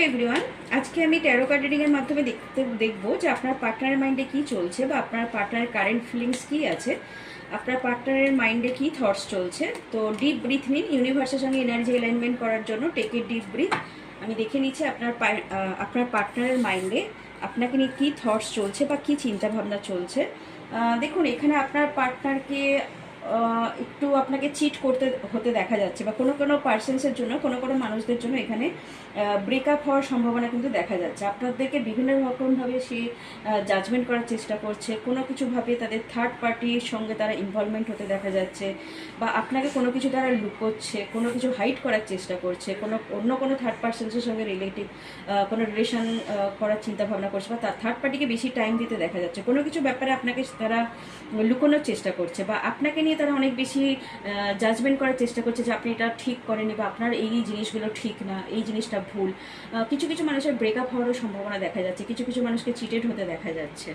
Everyone, আজকে আমি taro card reading এর মাধ্যমে দেখবো যে আপনার পার্টনারের মাইন্ডে কি চলছে বা আপনার পার্টনারের কারেন্ট ফিলিংস কি আছে, আপনার পার্টনারের মাইন্ডে কি থটস চলছে। তো ডিপ ব্রিথ নিন, ইউনিভার্সের সঙ্গে এনার্জি অ্যালাইনমেন্ট করার জন্য টেক এ ডিপ ব্রিথ। আমি দেখে নিচ্ছি আপনার পার্টনারের মাইন্ডে আপনাকে নিয়ে কী থটস চলছে বা কী চিন্তাভাবনা চলছে। দেখুন, এখানে আপনার পার্টনারকে একটু আপনাকে চিট করতে হতে দেখা যাচ্ছে, বা কোনো কোনো পার্সনসের জন্য, কোনো কোনো মানুষদের জন্য এখানে ব্রেকআপ হওয়ার সম্ভাবনা কিন্তু দেখা যাচ্ছে। আপনাদেরকে বিভিন্ন রকমভাবে সে জাজমেন্ট করার চেষ্টা করছে, কোনো কিছুভাবে তাদের থার্ড পার্টির সঙ্গে তারা ইনভলভমেন্ট হতে দেখা যাচ্ছে, বা আপনাকে কোনো কিছু তারা লুকোচ্ছে, কোনো কিছু হাইড করার চেষ্টা করছে, অন্য কোনো থার্ড পার্সনসের সঙ্গে কোনো রিলেশন করার চিন্তা ভাবনা করছে, বা তার থার্ড পার্টিকে বেশি টাইম দিতে দেখা যাচ্ছে। কোনো কিছু ব্যাপারে আপনাকে তারা লুকোনোর চেষ্টা করছে, বা আপনাকে নিয়ে তারা অনেক বেশি জাজমেন্ট করার চেষ্টা করছে যে আপনি এটা ঠিক করেনি, বা আপনার এই জিনিসগুলো ঠিক না, এই জিনিসটা ভুল। কিছু কিছু মানুষের ব্রেকআপ হওয়ারও সম্ভাবনা দেখা যাচ্ছে, কিছু কিছু মানুষকে চিটেড হতে দেখা যাচ্ছে।